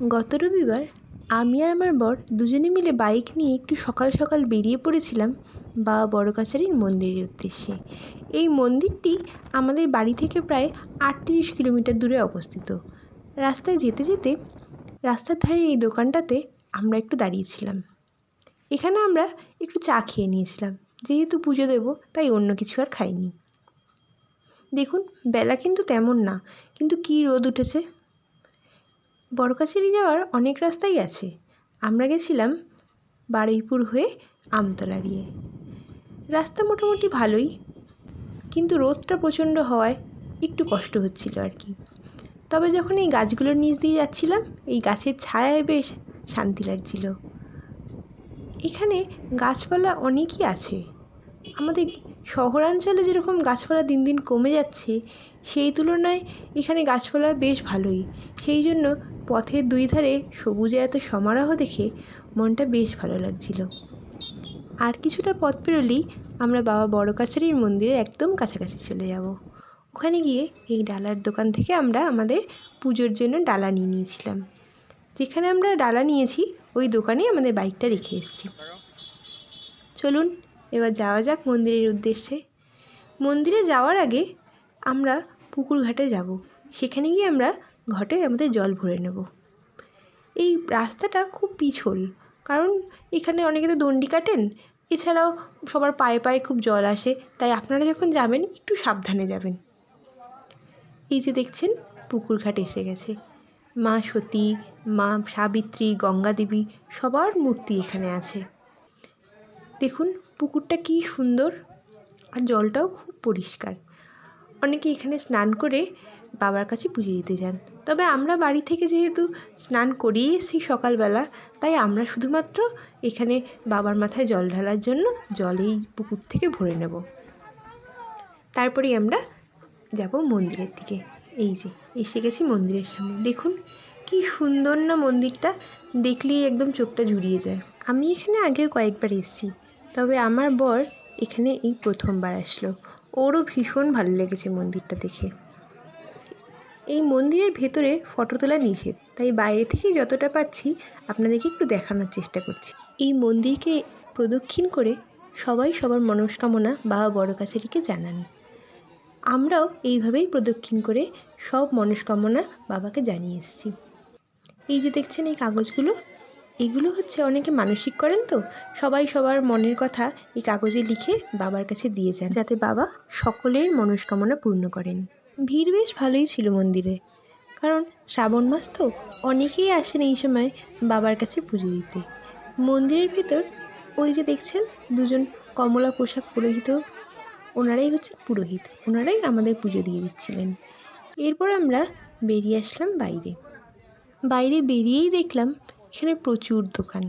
গত রবিবার আমি আর আমার বর দুজনে মিলে বাইক নিয়ে একটু সকাল সকাল বেরিয়ে পড়েছিলাম বাবা বড়কাছারির মন্দিরের উদ্দেশ্যে। এই মন্দিরটি আমাদের বাড়ি থেকে প্রায় ৩৮ কিলোমিটার দূরে অবস্থিত। রাস্তায় যেতে যেতে রাস্তার ধারে এই দোকানটাতে আমরা একটু দাঁড়িয়েছিলাম। এখানে আমরা একটু চা খেয়ে নিয়েছিলাম, যেহেতু পুজো দেবো তাই অন্য কিছু আর খাইনি। দেখুন, বেলা কিন্তু তেমন না, কিন্তু কী রোদ উঠেছে। বড়কাছারি যাওয়ার অনেক রাস্তাই আছে। আমরা গেছিলাম বারুইপুর হয়ে আমতলা দিয়ে। রাস্তা মোটামুটি ভালোই, কিন্তু রোদটা প্রচণ্ড হওয়ায় একটু কষ্ট হচ্ছিল আর কি। তবে যখন এই গাছগুলোর নিচ দিয়ে যাচ্ছিলাম, এই গাছের ছায়ায় বেশ শান্তি লাগছিল। এখানে গাছপালা অনেকই আছে। আমাদের শহরাঞ্চলে যেরকম গাছপালা দিন দিন কমে যাচ্ছে, সেই তুলনায় এখানে গাছপালা বেশ ভালোই। সেই জন্য পথের দুই ধারে সবুজে এত সমারোহ দেখে মনটা বেশ ভালো লাগছিল। আর কিছুটা পথ পেরোলেই আমরা বাবা বড়কাছারির মন্দিরের একদম কাছাকাছি চলে যাব। ওখানে গিয়ে এই ডালার দোকান থেকে আমরা আমাদের পুজোর জন্য ডালা নিয়ে নিয়েছিলাম। যেখানে আমরা ডালা নিয়েছি ওই দোকানেই আমাদের বাইকটা রেখে এসেছি। চলুন এবার যাওয়া যাক মন্দিরের উদ্দেশ্যে। মন্দিরে যাওয়ার আগে আমরা পুকুর ঘাটে যাব। সেখানে গিয়ে আমরা ঘটে আমাদের জল ভরে নেব। এই রাস্তাটা খুব পিছল, কারণ এখানে অনেকে তো দণ্ডি কাটেন, এছাড়াও সবার পায়ে পায়ে খুব জল আসে, তাই আপনারা যখন যাবেন একটু সাবধানে যাবেন। এই যে দেখছেন, পুকুর ঘাট এসে গেছে। মা সতী, মা সাবিত্রী, গঙ্গা দেবী সবার মূর্তি এখানে আছে। দেখুন পুকুরটা কী সুন্দর, আর জলটাও খুব পরিষ্কার। অনেকে এখানে স্নান করে বাবার কাছে পুজো দিতে যান। তবে আমরা বাড়ি থেকে যেহেতু স্নান করেই এসেছি সকালবেলা, তাই আমরা শুধুমাত্র এখানে বাবার মাথায় জল ঢালার জন্য জল এই পুকুর থেকে ভরে নেব। তারপরেই আমরা যাব মন্দিরের দিকে। এই যে এসে গেছি মন্দিরের সামনে। দেখুন কি সুন্দর না মন্দিরটা, দেখলেই একদম চোখটা জুড়িয়ে যায়। আমি এখানে আগেও কয়েকবার এসেছি, তবে আমার বর এখানে এই প্রথমবার আসলো। ওরও ভীষণ ভালো লেগেছে মন্দিরটা দেখে। এই মন্দিরের ভেতরে ফটো তোলা নিষেধ, তাই বাইরে থেকে যতটা পারছি আপনাদেরকে একটু দেখানোর চেষ্টা করছি। এই মন্দিরকে প্রদক্ষিণ করে সবাই সবার মনস্কামনা বাবা বড়কাছারিকে জানান। আমরাও এইভাবেই প্রদক্ষিণ করে সব মনস্কামনা বাবাকে জানিয়ে এসেছি। এই যে দেখছেন এই কাগজগুলো, এগুলো হচ্ছে অনেকে মানসিক করেন, তো সবাই সবার মনের কথা এই কাগজে লিখে বাবার কাছে দিয়ে যান, যাতে বাবা সকলের মনস্কামনা পূর্ণ করেন। ভিড় বেশ ভালোই ছিল মন্দিরে, কারণ শ্রাবণ মাস তো, অনেকেই আসেন এই সময় বাবার কাছে পুজো দিতে। মন্দিরের ভেতর ওই যে দেখছেন দুজন কমলা পোশাক পুরোহিত, ওনারাই হচ্ছে পুরোহিত, ওনারাই আমাদের পুজো দিয়ে দিচ্ছিলেন। এরপর আমরা বেরিয়ে আসলাম বাইরে। বাইরে বেরিয়েই দেখলাম এখানে প্রচুর দোকান।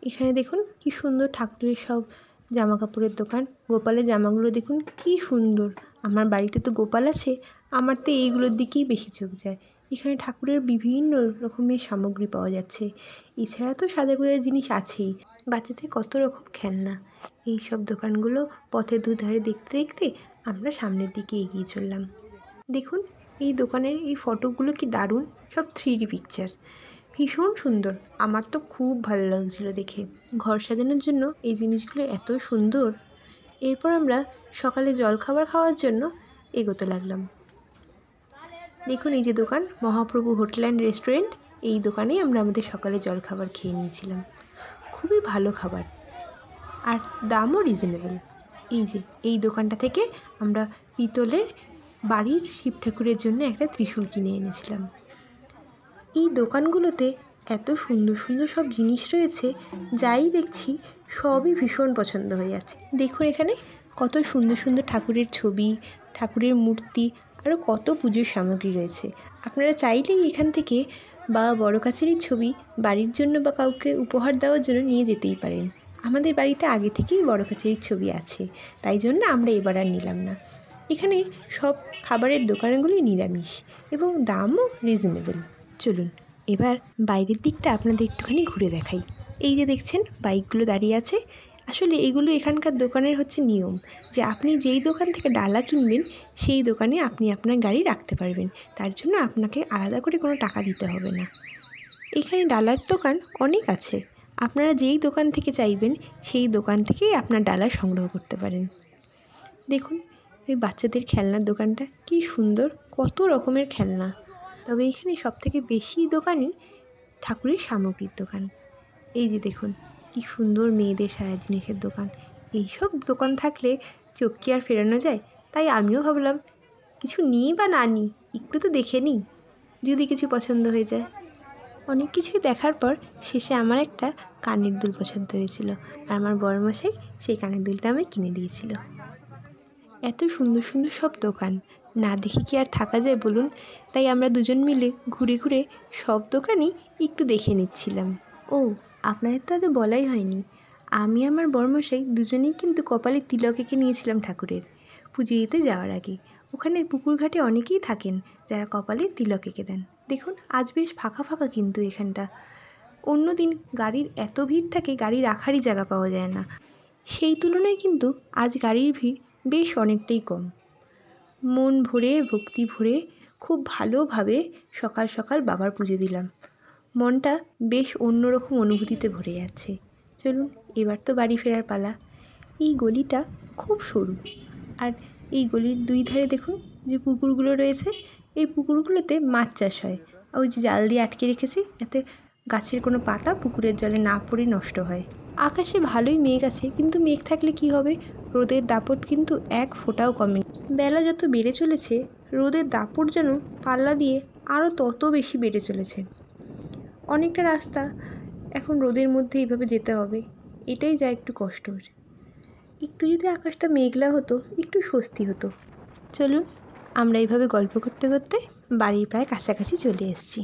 এখানে দেখুন কি সুন্দর ঠাকুরের সব জামা কাপড়ের দোকান। গোপালের জামাগুলো দেখুন কি সুন্দর। আমার বাড়িতে তো গোপাল আছে, আমার তো এইগুলোর দিকেই বেশি চোখ যায়। এখানে ঠাকুরের বিভিন্ন রকমের সামগ্রী পাওয়া যাচ্ছে। এছাড়া তো সাজাগোজার জিনিস আছেই, বাচ্চাদের কত রকম খেলনা। এই সব দোকানগুলো পথের দুধারে দেখতে দেখতে আমরা সামনের দিকে এগিয়ে চললাম। দেখুন এই দোকানের এই ফটোগুলো কি দারুণ, সব 3D পিকচার, ভীষণ সুন্দর। আমার তো খুব ভালো লাগছিলো দেখে। ঘর সাজানোর জন্য এই জিনিসগুলো এত সুন্দর। এরপর আমরা সকালে জলখাবার খাওয়ার জন্য এগোতে লাগলাম। দেখুন এই যে দোকান, মহাপ্রভু হোটেল অ্যান্ড রেস্টুরেন্ট, এই দোকানেই আমরা আমাদের সকালে জলখাবার খেয়ে নিয়েছিলাম। খুবই ভালো খাবার, আর দামও রিজনেবল। এই যে এই দোকানটা থেকে আমরা পিতলের বাড়ির শিব ঠাকুরের জন্য একটা ত্রিশূল কিনে এনেছিলাম। এই দোকানগুলোতে এত সুন্দর সুন্দর সব জিনিস রয়েছে, যাই দেখছি সবই ভীষণ পছন্দ হয়ে যাচ্ছে। দেখুন এখানে কত সুন্দর সুন্দর ঠাকুরের ছবি, ঠাকুরের মূর্তি, আরও কত পুজোর সামগ্রী রয়েছে। আপনারা চাইলেই এখান থেকে বাবা বড়কাছারির ছবি বাড়ির জন্য বা কাউকে উপহার দেওয়ার জন্য নিয়ে যেতেই পারেন। আমাদের বাড়িতে আগে থেকেই বড়কাছারির ছবি আছে, তাই জন্য আমরা এবার আর নিলাম না। এখানে সব খাবারের দোকানগুলি নিরামিষ এবং দামও রিজনেবল। চলুন এবার বাইরের দিকটা আপনাদের একটুখানি ঘুরে দেখাই। এই যে দেখছেন বাইকগুলো দাঁড়িয়ে আছে, আসলে এগুলো এখানকার দোকানের হচ্ছে নিয়ম, যে আপনি যেই দোকান থেকে ডালা কিনবেন সেই দোকানে আপনি আপনার গাড়ি রাখতে পারবেন, তার জন্য আপনাকে আলাদা করে কোনো টাকা দিতে হবে না। এখানে ডালার দোকান অনেক আছে, আপনারা যেই দোকান থেকে চাইবেন সেই দোকান থেকেই আপনার ডালা সংগ্রহ করতে পারেন। দেখুন ওই বাচ্চাদের খেলনার দোকানটা কী সুন্দর, কত রকমের খেলনা। তবে এখানে সবথেকে বেশি দোকানই ঠাকুরের সামগ্রীর দোকান। এই যে দেখুন কী সুন্দর মেয়েদের সাজার জিনিসের দোকান। এইসব দোকান থাকলে চোখ কি আর ফেরানো যায়? তাই আমিও ভাবলাম কিছু নিই বা না নিই, একটু তো দেখে নিই, যদি কিছু পছন্দ হয়ে যায়। অনেক কিছুই দেখার পর শেষে আমার একটা কানের দুল পছন্দ হয়েছিল, আর আমার বড়মশাই সেই কানের দুলটা আমায় কিনে দিয়েছিল। এত সুন্দর সুন্দর সব দোকান, না দেখে কি আর থাকা যায় বলুন? তাই আমরা দুজন মিলে ঘুরে ঘুরে সব দোকানই একটু দেখে নিচ্ছিলাম। ও, আপনাদের তো আগে বলাই হয়নি, আমি আমার বড়মশাই দুজনেই কিন্তু কপালে তিলক এঁকে নিয়েছিলাম ঠাকুরের পুজো দিতে যাওয়ার আগে। ওখানে পুকুর ঘাটে অনেকেই থাকেন যারা কপালে তিলক এঁকে দেন। দেখুন আজ বেশ ফাঁকা ফাঁকা কিন্তু এখানটা। অন্য দিন গাড়ির এত ভিড় থাকে, গাড়ি রাখারই জায়গা পাওয়া যায় না। সেই তুলনায় কিন্তু আজ গাড়ির ভিড় বেশ অনেকটাই কম। মন ভরে ভক্তি ভরে খুব ভালোভাবে সকাল সকাল বাবার পুজো দিলাম। মনটা বেশ অন্যরকম অনুভূতিতে ভরে যাচ্ছে। চলুন এবার তো বাড়ি ফেরার পালা। এই গলিটা খুব সরু, আর এই গলির দুই ধারে দেখুন যে পুকুরগুলো রয়েছে, এই পুকুরগুলোতে মাছ চাষ হয়। ওই যে জাল দিয়ে আটকে রেখেছি যাতে গাছের কোনো পাতা পুকুরের জলে না পড়ে নষ্ট হয়। আকাশে ভালোই মেঘ আছে, কিন্তু মেঘ থাকলে কি হবে, রোদের দাপট কিন্তু এক ফোঁটাও কমেনি। বেলা যত বেড়ে চলেছে রোদের দাপট যেন পাল্লা দিয়ে আরও তত বেশি বেড়ে চলেছে। অনেকটা রাস্তা এখন রোদের মধ্যে এইভাবে যেতে হবে, এটাই যা একটু কষ্টর। একটু যদি আকাশটা মেঘলা হতো একটু স্বস্তি হতো। চলুন আমরা এইভাবে গল্প করতে করতে বাড়ির প্রায় কাছাকাছি চলে এসেছি।